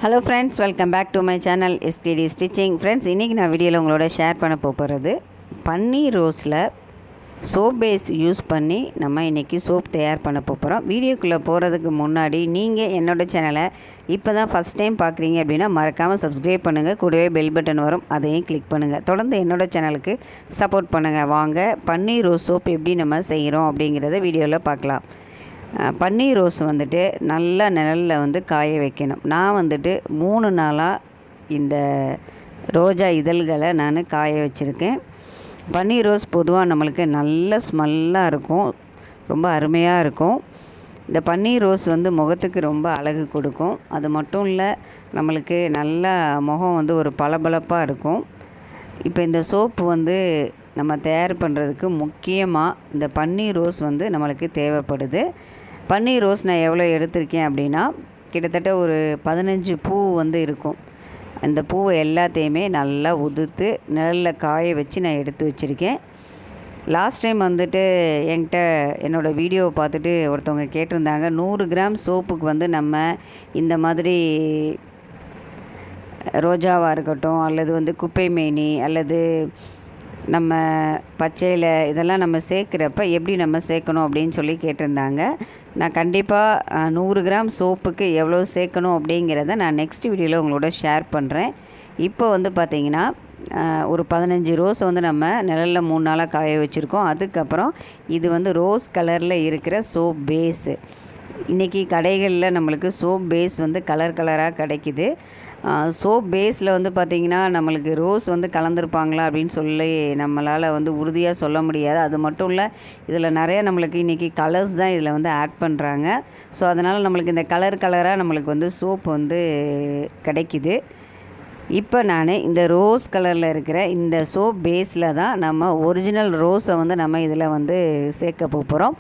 Hello friends, welcome back to my channel SKD stitching. Friends, இன்றைக்கி நான் வீடியோவில் உங்களோட ஷேர் பண்ண போகிறது பன்னீர் ரோஸில் சோப் பேஸ் யூஸ் பண்ணி நம்ம இன்றைக்கி சோப் தயார் பண்ண போகிறோம். வீடியோக்குள்ளே போகிறதுக்கு முன்னாடி நீங்கள் என்னோடய சேனலை இப்போ தான் ஃபஸ்ட் டைம் பார்க்குறீங்க அப்படின்னா மறக்காமல் சப்ஸ்கிரைப் பண்ணுங்கள். கூடவே பெல் பட்டன் வரும், அதையும் கிளிக் பண்ணுங்கள். தொடர்ந்து என்னோடய சேனலுக்கு சப்போர்ட் பண்ணுங்கள். வாங்க பன்னீர் ரோஸ் சோப் எப்படி நம்ம செய்கிறோம் அப்படிங்கிறத வீடியோவில் பார்க்கலாம். பன்னீர் ரோஸ் வந்துட்டு நல்லா நிழலில் காய வைக்கணும். நான் 3 நாளாக இந்த ரோஜா இதழ்களை நான் காய வச்சுருக்கேன். பன்னீர் ரோஸ் பொதுவாக நம்மளுக்கு நல்ல ஸ்மெல்லாக இருக்கும், ரொம்ப அருமையாக இருக்கும். இந்த பன்னீர் ரோஸ் முகத்துக்கு ரொம்ப அழகு கொடுக்கும். அது மட்டும் இல்லை, நம்மளுக்கு நல்லா முகம் ஒரு பளபளப்பாக இருக்கும். இப்போ இந்த சோப்பு நம்ம தயார் பண்ணுறதுக்கு முக்கியமாக இந்த பன்னீர் ரோஸ் நம்மளுக்கு தேவைப்படுது. பன்னீர் ரோஸ் நான் எவ்வளோ எடுத்திருக்கேன் அப்படின்னா, கிட்டத்தட்ட ஒரு 15 பூ இருக்கும். அந்த பூவை எல்லாத்தையுமே நல்லா உதுத்து நிழலில் காய வச்சு நான் எடுத்து வச்சுருக்கேன். லாஸ்ட் டைம் என்கிட்ட என்னோடய வீடியோவை பார்த்துட்டு ஒருத்தவங்க கேட்டிருந்தாங்க, 100 கிராம் சோப்புக்கு நம்ம இந்த மாதிரி ரோஜாவாக இருக்கட்டும், அல்லது குப்பை மேனி, அல்லது நம்ம பச்சையில் இதெல்லாம் நம்ம சேர்க்குறப்ப எப்படி நம்ம சேர்க்கணும் அப்படின்னு சொல்லி கேட்டிருந்தாங்க. நான் கண்டிப்பாக 100 கிராம் சோப்புக்கு எவ்வளோ சேர்க்கணும் அப்படிங்கிறத நான் நெக்ஸ்ட் வீடியோவில் உங்களோட ஷேர் பண்ணுறேன். இப்போ பார்த்திங்கன்னா ஒரு 15 ரோஸ் நம்ம நிழலில் 3 நாளாக காய வச்சுருக்கோம். அதுக்கப்புறம் இது ரோஸ் கலரில் இருக்கிற சோப் பேஸு. இன்றைக்கி கடைகளில் நம்மளுக்கு சோப் பேஸ் கலர் கலராக கிடைக்கிது. சோப் பேஸில் பார்த்திங்கன்னா நம்மளுக்கு ரோஸ் கலந்துருப்பாங்களா அப்படின்னு சொல்லி நம்மளால் உறுதியாக சொல்ல முடியாது. அது மட்டும் இல்லை, இதில் நிறையா நம்மளுக்கு இன்றைக்கி கலர்ஸ் தான் இதில் ஆட் பண்ணுறாங்க. ஸோ அதனால் நம்மளுக்கு இந்த கலராக நம்மளுக்கு சோப் கிடைக்கிது. இப்போ நான் இந்த ரோஸ் கலரில் இருக்கிற இந்த சோப் பேஸில் தான் நம்ம ஒரிஜினல் ரோஸை நம்ம இதில் சேர்க்க போகிறோம்.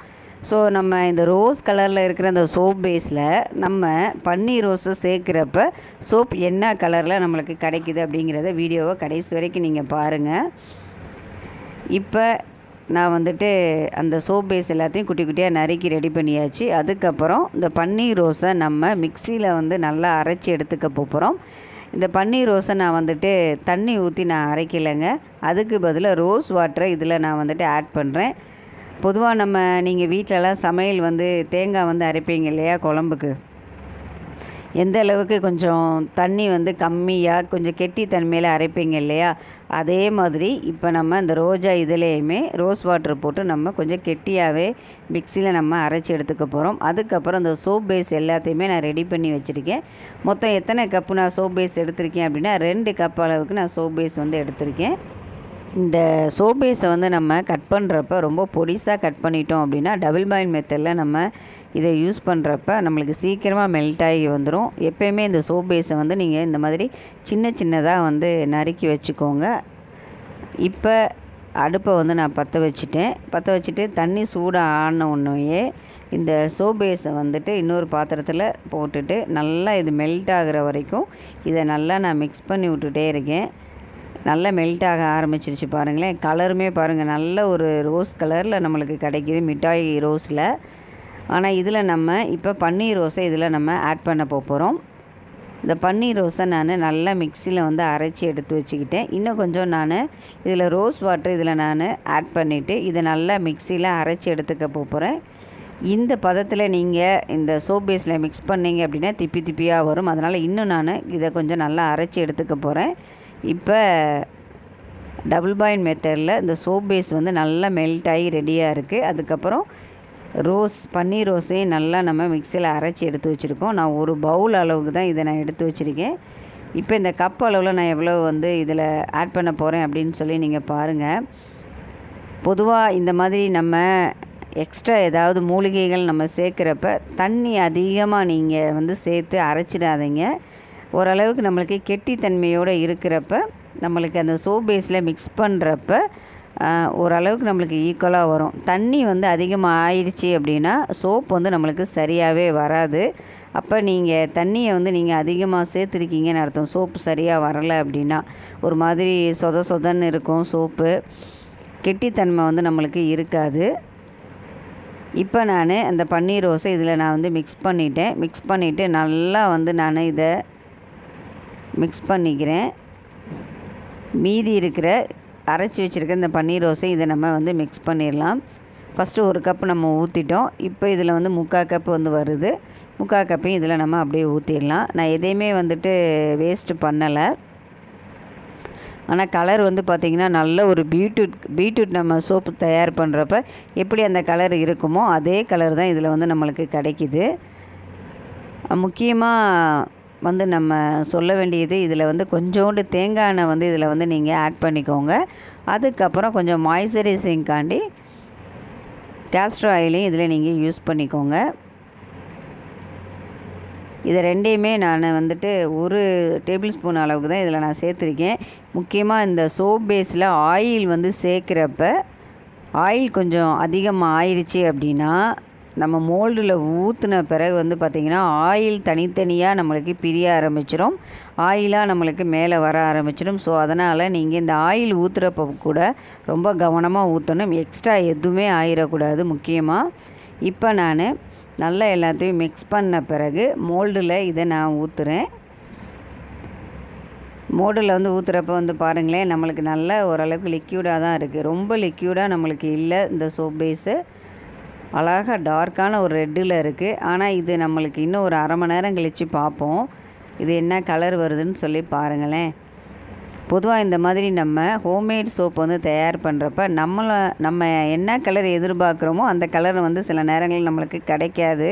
ஸோ நம்ம இந்த ரோஸ் கலரில் இருக்கிற அந்த சோப் பேஸில் நம்ம பன்னீர் ரோஸை சேர்க்குறப்ப சோப் என்ன கலரில் நம்மளுக்கு கிடைக்கிது அப்படிங்கிறத வீடியோவை கடைசி வரைக்கும் நீங்கள் பாருங்கள். இப்போ நான் அந்த சோப் பேஸ் எல்லாத்தையும் குட்டி குட்டியாக நறுக்கி ரெடி பண்ணியாச்சு. அதுக்கப்புறம் இந்த பன்னீர் ரோஸை நம்ம மிக்சியில் நல்லா அரைச்சி எடுத்துக்க போகிறோம். இந்த பன்னீர் ரோஸை நான் தண்ணி ஊற்றி நான் அரைக்கலைங்க. அதுக்கு பதிலாக ரோஸ் வாட்டரை இதில் நான் ஆட் பண்ணுறேன். பொதுவாக நீங்கள் வீட்டிலலாம் சமையல் தேங்காய் அரைப்பீங்க இல்லையா, குழம்புக்கு எந்த அளவுக்கு கொஞ்சம் தண்ணி கம்மியாக கொஞ்சம் கெட்டி தன்மையில் அரைப்பீங்க இல்லையா, அதே மாதிரி இப்போ நம்ம இந்த ரோஜா இதுலேயுமே ரோஸ் வாட்டர் போட்டு நம்ம கொஞ்சம் கெட்டியாகவே மிக்சியில் நம்ம அரைச்சி எடுத்துக்க போகிறோம். அதுக்கப்புறம் இந்த சோப் பேஸ் எல்லாத்தையுமே நான் ரெடி பண்ணி வச்சுருக்கேன். மொத்தம் எத்தனை கப்பு நான் சோப் பேஸ் எடுத்திருக்கேன் அப்படின்னா 2 கப் அளவுக்கு நான் சோப் பேஸ் எடுத்திருக்கேன். இந்த சோப் பேஸை நம்ம கட் பண்ணுறப்ப ரொம்ப பொடிசாக கட் பண்ணிட்டோம் அப்படின்னா டபுள் பாயில் மெத்தடில் நம்ம இதை யூஸ் பண்ணுறப்ப நம்மளுக்கு சீக்கிரமாக மெல்ட் ஆகி வந்துடும். எப்போயுமே இந்த சோப் பேஸை நீங்கள் இந்த மாதிரி சின்ன சின்னதாக நறுக்கி வச்சுக்கோங்க. இப்போ அடுப்பை நான் பற்ற வச்சுட்டு தண்ணி சூடாக ஆன உடனேயே இந்த சோப் பேஸை இன்னொரு பாத்திரத்தில் போட்டுட்டு நல்லா இது மெல்ட் ஆகிற வரைக்கும் இதை நல்லா நான் மிக்ஸ் பண்ணி விட்டுட்டே இருக்கேன். நல்லா மெல்ட் ஆக ஆரம்பிச்சிருச்சு பாருங்களேன். கலருமே பாருங்கள், நல்ல ஒரு ரோஸ் கலரில் நம்மளுக்கு கிடைக்கிது மிட்டாய் ரோஸில். ஆனால் இதில் நம்ம இப்போ பன்னீர் ரோஸை இதில் நம்ம ஆட் பண்ண போகிறோம். இந்த பன்னீர் ரோஸை நான் நல்லா மிக்சியில் அரைச்சி எடுத்து வச்சுக்கிட்டேன். இன்னும் கொஞ்சம் நான் இதில் ரோஸ் வாட்டர் இதில் நான் ஆட் பண்ணிவிட்டு இதை நல்லா மிக்சியில் அரைச்சி எடுத்துக்க போகிறேன். இந்த பதத்தில் நீங்கள் இந்த சோப் பேஸில் மிக்ஸ் பண்ணிங்க அப்படின்னா திப்பி திப்பியாக வரும். அதனால் இன்னும் நான் இதை கொஞ்சம் நல்லா அரைச்சி எடுத்துக்க போகிறேன். இப்போ டபுள் பாயில் மெத்தடில் இந்த சோப் பேஸ் நல்லா மெல்ட் ஆகி ரெடியாக இருக்குது. அதுக்கப்புறம் பன்னீர் ரோஸையும் நல்லா நம்ம மிக்சியில் அரைச்சி எடுத்து வச்சுருக்கோம். நான் ஒரு பவுல் அளவுக்கு தான் இதை நான் எடுத்து வச்சுருக்கேன். இப்போ இந்த கப் அளவில் நான் எவ்வளோ இதில் ஆட் பண்ண போகிறேன் அப்படின்னு சொல்லி நீங்கள் பாருங்கள். பொதுவாக இந்த மாதிரி நம்ம எக்ஸ்ட்ரா ஏதாவது மூலிகைகள் நம்ம சேர்க்குறப்ப தண்ணி அதிகமாக நீங்கள் சேர்த்து அரைச்சிடாதீங்க. ஓரளவுக்கு நம்மளுக்கு கெட்டித்தன்மையோடு இருக்கிறப்ப நம்மளுக்கு அந்த சோப் பேஸில் மிக்ஸ் பண்ணுறப்ப ஓரளவுக்கு நம்மளுக்கு ஈக்குவலாக வரும். தண்ணி அதிகமாக ஆயிடுச்சு அப்படின்னா சோப் நம்மளுக்கு சரியாகவே வராது. அப்போ நீங்கள் தண்ணியை நீங்கள் அதிகமாக சேர்த்துருக்கீங்கன்னு அர்த்தம். சோப்பு சரியாக வரலை அப்படின்னா ஒரு மாதிரி சொதன்னு இருக்கும் சோப்பு, கெட்டித்தன்மை நம்மளுக்கு இருக்காது. இப்போ நான் அந்த பன்னீர் ரோஸை இதில் நான் மிக்ஸ் பண்ணிவிட்டு நல்லா நான் இதை மிக்ஸ் பண்ணிக்கிறேன். மீதி இருக்கிற அரைச்சி வச்சுருக்க இந்த பன்னீர் ரோஸை இதை நம்ம வந்து மிக்ஸ் பண்ணிடலாம். ஃபஸ்ட்டு 1 கப்பு நம்ம ஊற்றிட்டோம். இப்போ இதில் வந்து 3/4 கப்பு வந்து வருது. 3/4 கப்பையும் இதில் நம்ம அப்படியே ஊற்றிடலாம். நான் எதையுமே வந்துட்டு வேஸ்ட்டு பண்ணலை. ஆனால் கலர் வந்து பார்த்திங்கன்னா நல்ல ஒரு பீட்ரூட் நம்ம சோப்பு தயார் பண்ணுறப்ப எப்படி அந்த கலர் இருக்குமோ அதே கலர் தான் இதில் வந்து நம்மளுக்கு கிடைக்கிது. முக்கியமாக வந்து நம்ம சொல்ல வேண்டியது, இதில் வந்து கொஞ்சோண்டு தேங்காய் எண்ணெய் வந்து இதில் வந்து நீங்கள் ஆட் பண்ணிக்கோங்க. அதுக்கப்புறம் கொஞ்சம் மாய்ஸ்சரைசிங்காண்டி கேஸ்டர் ஆயிலையும் இதில் நீங்கள் யூஸ் பண்ணிக்கோங்க. இதை ரெண்டையுமே நான் வந்துட்டு 1 டேபிள் ஸ்பூன் அளவுக்கு தான் இதில் நான் சேர்த்துருக்கேன். முக்கியமாக இந்த சோப் பேஸில் ஆயில் வந்து சேர்க்குறப்ப ஆயில் கொஞ்சம் அதிகமாக ஆயிடுச்சு அப்படின்னா நம்ம மோல்டில் ஊற்றின பிறகு வந்து பார்த்திங்கன்னா ஆயில் தனித்தனியாக நம்மளுக்கு பிரிய ஆரம்பிச்சிடும். ஆயிலாக நம்மளுக்கு மேலே வர ஆரம்பிச்சிடும். ஸோ அதனால் நீங்கள் இந்த ஆயில் ஊற்றுறப்ப கூட ரொம்ப கவனமாக ஊற்றணும். எக்ஸ்ட்ரா எதுவுமே ஆயிடக்கூடாது முக்கியமாக. இப்போ நான் நல்லா எல்லாத்தையும் மிக்ஸ் பண்ண பிறகு மோல்டில் இதை நான் ஊற்றுறேன். மோல்டில் வந்து ஊற்றுறப்ப வந்து பாருங்களேன், நம்மளுக்கு நல்ல ஓரளவுக்கு லிக்யூடாக தான் இருக்குது. ரொம்ப லிக்யூடாக நம்மளுக்கு இல்லை. இந்த சோப் பேஸு அழகாக டார்க்கான ஒரு ரெட்டில் இருக்குது. ஆனால் இது நம்மளுக்கு இன்னும் ஒரு 1/2 மணி நேரம் கழித்து பார்ப்போம் இது என்ன கலர் வருதுன்னு சொல்லி பாருங்களேன். பொதுவாக இந்த மாதிரி நம்ம ஹோம்மேட் சோப் வந்து தயார் பண்ணுறப்ப நம்ம என்ன கலர் எதிர்பார்க்குறோமோ அந்த கலர் வந்து சில நேரங்களில் நம்மளுக்கு கிடைக்காது.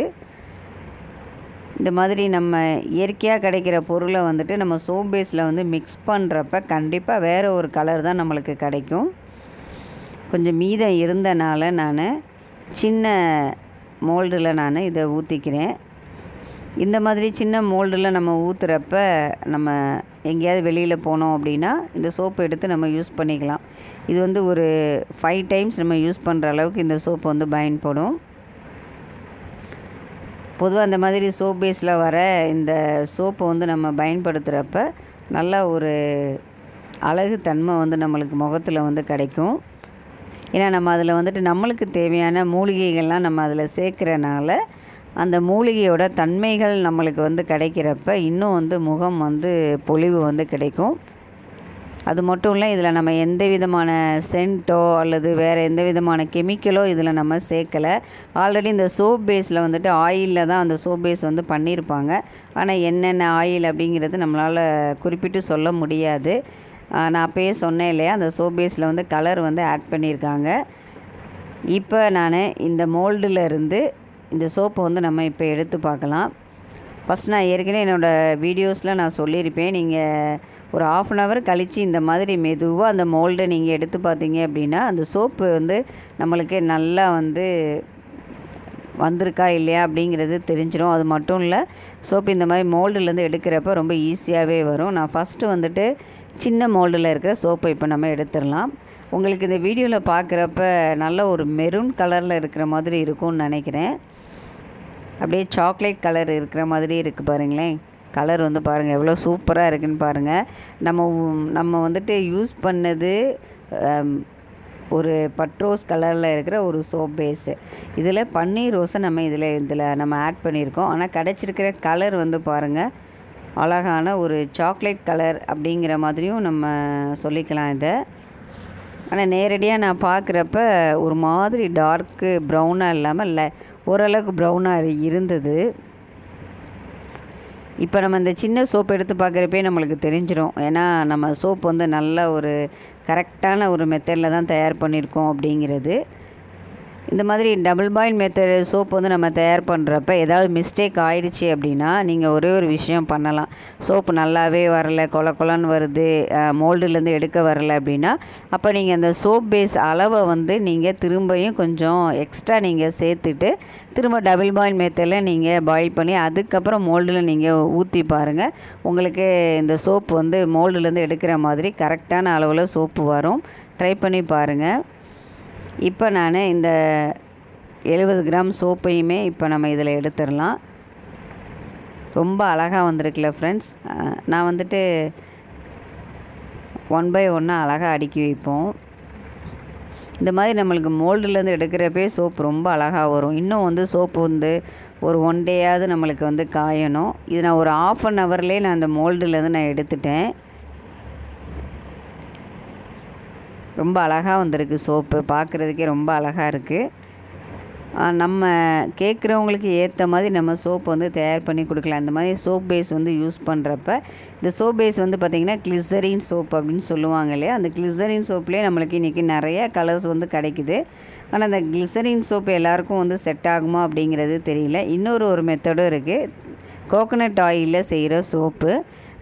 இந்த மாதிரி நம்ம இயற்கையாக கிடைக்கிற பொருளை வந்துட்டு நம்ம சோப் பேஸில் வந்து மிக்ஸ் பண்ணுறப்ப கண்டிப்பாக வேறு ஒரு கலர் தான் நம்மளுக்கு கிடைக்கும். கொஞ்சம் மீதம் இருந்தனால நான் சின்ன மோல்டில் நான் இதை ஊற்றிக்கிறேன். இந்த மாதிரி சின்ன மோல்டில் நம்ம ஊற்றுறப்ப நம்ம எங்கேயாவது வெளியில் போனோம் அப்படின்னா இந்த சோப்பு எடுத்து நம்ம யூஸ் பண்ணிக்கலாம். இது வந்து ஒரு 5 டைம்ஸ் நம்ம யூஸ் பண்ணுற அளவுக்கு இந்த சோப்பு வந்து பயன்படும். பொதுவாக இந்த மாதிரி சோப் பேஸில் வர இந்த சோப்பை வந்து நம்ம பயன்படுத்துகிறப்ப நல்ல ஒரு அழகு தன்மை வந்து நம்மளுக்கு முகத்தில் வந்து கிடைக்கும். ஏன்னா நம்ம அதில் வந்துட்டு நம்மளுக்கு தேவையான மூலிகைகள்லாம் நம்ம அதில் சேர்க்குறனால அந்த மூலிகையோட தன்மைகள் நம்மளுக்கு வந்து கிடைக்கிறப்ப இன்னும் வந்து முகம் வந்து பொலிவு வந்து கிடைக்கும். அது மட்டும் இல்லை, இதில் நம்ம எந்த விதமான சென்ட்டோ அல்லது வேறு எந்த விதமான கெமிக்கலோ இதில் நம்ம சேர்க்கலை. ஆல்ரெடி இந்த சோப் பேஸில் வந்துட்டு ஆயிலில் தான் அந்த சோப் பேஸ் வந்து பண்ணியிருப்பாங்க. ஆனால் என்னென்ன ஆயில் அப்படிங்கிறது நம்மளால் குறிப்பிட்டு சொல்ல முடியாது. நான் அப்போயே சொன்னேன் இல்லையா, அந்த சோப் பேஸில் வந்து கலர் வந்து ஆட் பண்ணியிருக்காங்க. இப்போ நான் இந்த மோல்டில் இருந்து இந்த சோப்பை வந்து நம்ம இப்போ எடுத்து பார்க்கலாம். ஃபஸ்ட் நான் ஏற்கனவே என்னோடய வீடியோஸில் நான் சொல்லியிருப்பேன், நீங்கள் ஒரு 1/2 அன் ஹவர் கழித்து இந்த மாதிரி மெதுவாக அந்த மோல்டை நீங்கள் எடுத்து பார்த்தீங்க அப்படின்னா அந்த சோப்பு வந்து நம்மளுக்கு நல்லா வந்து வந்திருக்கா இல்லையா அப்படிங்கிறது தெரிஞ்சிடும். அது மட்டும் இல்லை, சோப்பு இந்த மாதிரி மோல்டுலேருந்து எடுக்கிறப்ப ரொம்ப ஈஸியாகவே வரும். நான் ஃபஸ்ட்டு வந்துட்டு சின்ன மோல்டில் இருக்கிற சோப்பை இப்போ நம்ம எடுத்துடலாம். உங்களுக்கு இந்த வீடியோவில் பார்க்குறப்ப நல்ல ஒரு மெரூன் கலரில் இருக்கிற மாதிரி இருக்கும்னு நினைக்கிறேன். அப்படியே சாக்லேட் கலர் இருக்கிற மாதிரி இருக்குது பாருங்களேன். கலர் வந்து பாருங்கள் எவ்வளோ சூப்பராக இருக்குதுன்னு பாருங்கள். நம்ம வந்துட்டு யூஸ் பண்ணது ஒரு பட்ரோஸ் கலரில் இருக்கிற ஒரு சோப் பேஸு. இதில் பன்னீர் ரோஸை நம்ம இதில் நம்ம ஆட் பண்ணியிருக்கோம். ஆனால் கிடச்சிருக்கிற கலர் வந்து பாருங்கள் அழகான ஒரு சாக்லேட் கலர் அப்படிங்கிற மாதிரியும் நம்ம சொல்லிக்கலாம் இதை. ஆனால் நேரடியாக நான் பார்க்குறப்ப ஒரு மாதிரி டார்க்கு ப்ரௌனாக இல்லாமல் ஓரளவுக்கு ப்ரௌனாக இருந்தது. இப்போ நம்ம இந்த சின்ன சோப்பு எடுத்து பார்க்குறப்பே நம்மளுக்கு தெரிஞ்சிடும். ஏன்னா நம்ம சோப்பு வந்து நல்ல ஒரு கரெக்டான ஒரு மெத்தடில் தான் தயார் பண்ணியிருக்கோம் அப்படிங்கிறது. இந்த மாதிரி டபுள் பாயில் மெத்தட் சோப்பு வந்து நம்ம தயார் பண்ணுறப்ப ஏதாவது மிஸ்டேக் ஆயிடுச்சு அப்படின்னா நீங்கள் ஒரே ஒரு விஷயம் பண்ணலாம். சோப்பு நல்லாவே வரலை, கொலன்னு வருது, மோல்டுலேருந்து எடுக்க வரலை அப்படின்னா அப்போ நீங்கள் அந்த சோப் பேஸ் அளவை வந்து நீங்கள் திரும்பியும் கொஞ்சம் எக்ஸ்ட்ரா நீங்கள் சேர்த்துட்டு திரும்ப டபுள் பாயில் மெத்தடில் நீங்கள் பாயில் பண்ணி அதுக்கப்புறம் மோல்டில் நீங்கள் ஊற்றி பாருங்கள். உங்களுக்கு இந்த சோப்பு வந்து மோல்டுலேருந்து எடுக்கிற மாதிரி கரெக்டான அளவில் சோப்பு வரும். ட்ரை பண்ணி பாருங்கள். இப்போ நான் இந்த 70 கிராம் சோப்பையுமே இப்போ நம்ம இதில் எடுத்துடலாம். ரொம்ப அழகாக வந்திருக்குல்ல ஃப்ரெண்ட்ஸ். நான் வந்துட்டு 1 பை 1 அழகாக அடுக்கி வைப்போம். இந்த மாதிரி நம்மளுக்கு மோல்டுலேருந்து எடுக்கிறப்பே சோப்பு ரொம்ப அழகாக வரும். இன்னும் வந்து சோப்பு வந்து ஒரு 1 டேயாவது நம்மளுக்கு வந்து காயணும். இது நான் ஒரு 1/2 அன் ஹவர்லேயே நான் அந்த மோல்டுலேருந்து நான் எடுத்துட்டேன். ரொம்ப அழகாக வந்திருக்கு சோப்பு, பார்க்குறதுக்கே ரொம்ப அழகாக இருக்குது. நம்ம கேட்குறவங்களுக்கு ஏற்ற மாதிரி நம்ம சோப்பு வந்து தயார் பண்ணி கொடுக்கலாம். இந்த மாதிரி சோப் பேஸ் வந்து யூஸ் பண்ணுறப்ப இந்த சோப் பேஸ் வந்து பார்த்திங்கன்னா கிளிசரின் சோப் அப்படின்னு சொல்லுவாங்க இல்லையா, அந்த கிளிசரின் சோப்லேயே நம்மளுக்கு இன்றைக்கி நிறைய கலர்ஸ் வந்து கிடைக்குது. ஆனால் அந்த கிளிசரின் சோப்பு எல்லாேருக்கும் வந்து செட் ஆகுமா அப்படிங்கிறது தெரியல. இன்னொரு மெத்தடும் இருக்குது, கோகோனட் ஆயிலில் செய்கிற சோப்பு.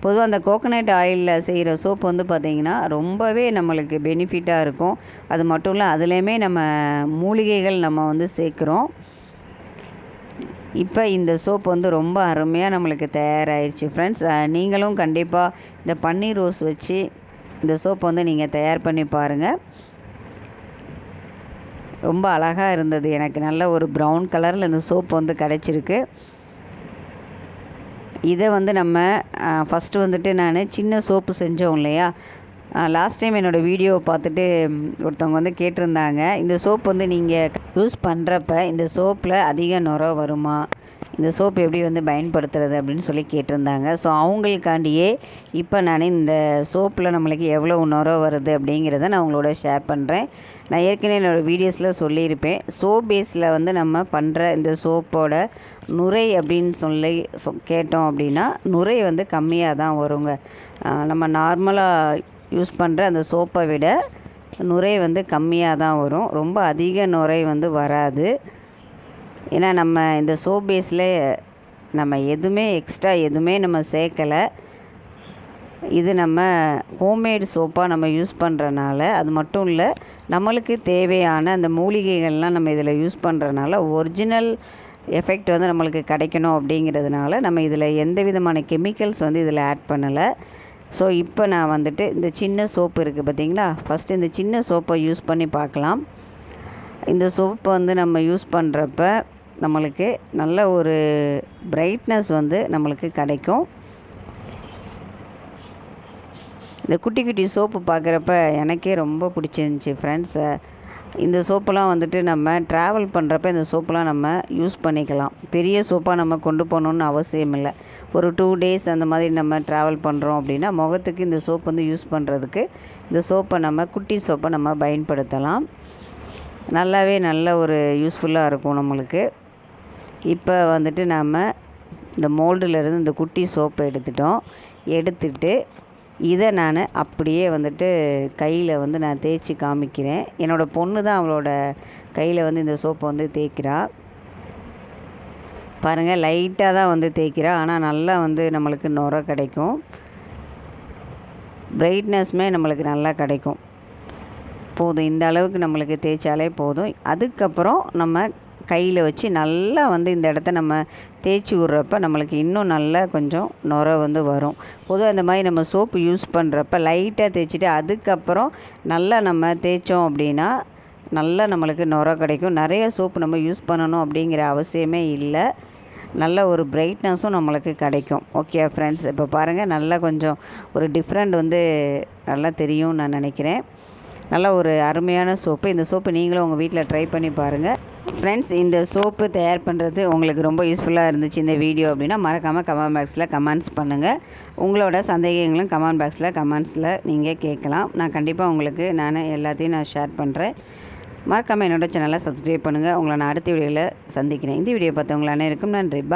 பொதுவாக அந்த கோகோனட் ஆயிலில் செய்கிற சோப்பு வந்து பார்த்திங்கன்னா ரொம்பவே நம்மளுக்கு பெனிஃபிட்டாக இருக்கும். அது மட்டும் இல்லை, அதுலேயுமே நம்ம மூலிகைகள் நம்ம வந்து சேர்க்குறோம். இப்போ இந்த சோப்பு வந்து ரொம்ப அருமையாக நம்மளுக்கு தயாராகிடுச்சு ஃப்ரெண்ட்ஸ். நீங்களும் கண்டிப்பாக இந்த பன்னீர் ரோஸ் வச்சு இந்த சோப்பு வந்து நீங்கள் தயார் பண்ணி பாருங்கள். ரொம்ப அழகாக இருந்தது. எனக்கு நல்ல ஒரு ப்ரௌன் கலரில் இந்த சோப்பு வந்து கிடச்சிருக்கு. இதை வந்து நம்ம ஃபஸ்ட்டு வந்துட்டு நான் சின்ன சோப்பு செஞ்சோம் இல்லையா, லாஸ்ட் டைம் என்னோடய வீடியோவை பார்த்துட்டு ஒருத்தவங்க வந்து கேட்டிருந்தாங்க, இந்த சோப்பு வந்து நீங்கள் யூஸ் பண்ணுறப்ப இந்த சோப்பில் அதிக நுரை வருமா, இந்த சோப்பு எப்படி வந்து பயன்படுத்துறது அப்படின்னு சொல்லி கேட்டிருந்தாங்க. ஸோ அவங்களுக்காண்டியே இப்போ நான் இந்த சோப்பில் நம்மளுக்கு எவ்வளோ நுரை வருது அப்படிங்கிறத நான் உங்களோட ஷேர் பண்ணுறேன். நான் ஏற்கனவே என்னோடய வீடியோஸில் சொல்லியிருப்பேன், சோப் பேஸில் வந்து நம்ம பண்ணுற இந்த சோப்போட நுரை அப்படின்னு சொல்லி கேட்டோம் அப்படின்னா நுரை வந்து கம்மியாக தான் வருங்க. நம்ம நார்மலாக யூஸ் பண்ணுற அந்த சோப்பை விட நுரை வந்து கம்மியாக தான் வரும். ரொம்ப அதிக நுரை வந்து வராது. ஏன்னா நம்ம இந்த சோப் பேஸில் நம்ம எதுவுமே எக்ஸ்ட்ரா எதுவுமே நம்ம சேர்க்கலை. இது நம்ம ஹோம்மேடு சோப்பாக நம்ம யூஸ் பண்ணுறனால, அது மட்டும் இல்லை நம்மளுக்கு தேவையான அந்த மூலிகைகள்லாம் நம்ம இதில் யூஸ் பண்ணுறனால ஒரிஜினல் எஃபெக்ட் வந்து நம்மளுக்கு கிடைக்கணும் அப்படிங்கிறதுனால நம்ம இதில் எந்த விதமான கெமிக்கல்ஸ் வந்து இதில் ஆட் பண்ணலை. ஸோ இப்போ நான் வந்துட்டு இந்த சின்ன சோப்பு இருக்குது பார்த்திங்களா, ஃபஸ்ட்டு இந்த சின்ன சோப்பை யூஸ் பண்ணி பார்க்கலாம். இந்த சோப்பை வந்து நம்ம யூஸ் பண்ணுறப்ப நம்மளுக்கு நல்ல ஒரு பிரைட்னஸ் வந்து நம்மளுக்கு கிடைக்கும். இந்த குட்டி குட்டி சோப்பு பார்க்குறப்ப எனக்கே ரொம்ப பிடிச்சிருந்துச்சி ஃப்ரெண்ட்ஸ். இந்த சோப்பெலாம் வந்துட்டு நம்ம ட்ராவல் பண்ணுறப்ப இந்த சோப்பெலாம் நம்ம யூஸ் பண்ணிக்கலாம். பெரிய சோப்பாக நம்ம கொண்டு போகணுன்னு அவசியம் இல்லை. ஒரு 2 டேஸ் அந்த மாதிரி நம்ம ட்ராவல் பண்ணுறோம் அப்படின்னா முகத்துக்கு இந்த சோப்பு வந்து யூஸ் பண்ணுறதுக்கு இந்த சோப்பை நம்ம குட்டி சோப்பை நம்ம பயன்படுத்தலாம். நல்லாவே நல்ல ஒரு யூஸ்ஃபுல்லாக இருக்கும் நம்மளுக்கு. இப்போ வந்துட்டு நம்ம இந்த மோல்டுலேருந்து இந்த குட்டி சோப்பை எடுத்துட்டு இதை நான் அப்படியே வந்துட்டு கையில் வந்து நான் தேய்ச்சி காமிக்கிறேன். என்னோடய பொண்ணு தான் அவளோட கையில் வந்து இந்த சோப்பை வந்து தேய்க்கிறா. பாருங்கள், லைட்டாக தான் வந்து தேய்க்கிறா, ஆனால் நல்லா வந்து நம்மளுக்கு நுரை கிடைக்கும், பிரைட்னஸ்மே நம்மளுக்கு நல்லா கிடைக்கும். போதும், இந்த அளவுக்கு நம்மளுக்கு தேய்ச்சாலே போதும். அதுக்கப்புறம் நம்ம கையில் வச்சு நல்லா வந்து இந்த இடத்த நம்ம தேய்ச்சி விட்றப்ப நம்மளுக்கு இன்னும் நல்லா கொஞ்சம் நுரை வந்து வரும். பொதுவாக இந்த மாதிரி நம்ம சோப்பு யூஸ் பண்ணுறப்ப லைட்டாக தேய்ச்சிட்டு அதுக்கப்புறம் நல்லா நம்ம தேய்ச்சோம் அப்படின்னா நல்லா நம்மளுக்கு நுரை கிடைக்கும். நிறைய சோப்பு நம்ம யூஸ் பண்ணணும் அப்படிங்கிற அவசியமே இல்லை. நல்ல ஒரு பிரைட்னஸும் நம்மளுக்கு கிடைக்கும். ஓகே ஃப்ரெண்ட்ஸ், இப்போ பாருங்கள், நல்லா கொஞ்சம் ஒரு டிஃப்ரெண்ட் வந்து நல்லா தெரியும் நான் நினைக்கிறேன். நல்ல ஒரு அருமையான சோப்பு. இந்த சோப்பு நீங்களும் உங்கள் வீட்டில் ட்ரை பண்ணி பாருங்கள் ஃப்ரெண்ட்ஸ். இந்த சோப்பு தயார் பண்ணுறது உங்களுக்கு ரொம்ப யூஸ்ஃபுல்லாக இருந்துச்சு இந்த வீடியோ அப்படின்னா மறக்காமல் கமெண்ட் பாக்ஸில் கமெண்ட்ஸ் பண்ணுங்கள். உங்களோட சந்தேகங்களும் கமெண்ட்ஸில் நீங்கள் கேட்கலாம். நான் கண்டிப்பாக உங்களுக்கு எல்லாத்தையும் நான் ஷேர் பண்ணுறேன். மறக்காமல் என்னோடய சேனலை சப்ஸ்கிரைப் பண்ணுங்கள். உங்களை நான் அடுத்த வீடியோவில் சந்திக்கிறேன். இந்த வீடியோ பார்த்தவங்களானே இருக்கும். நன்றி.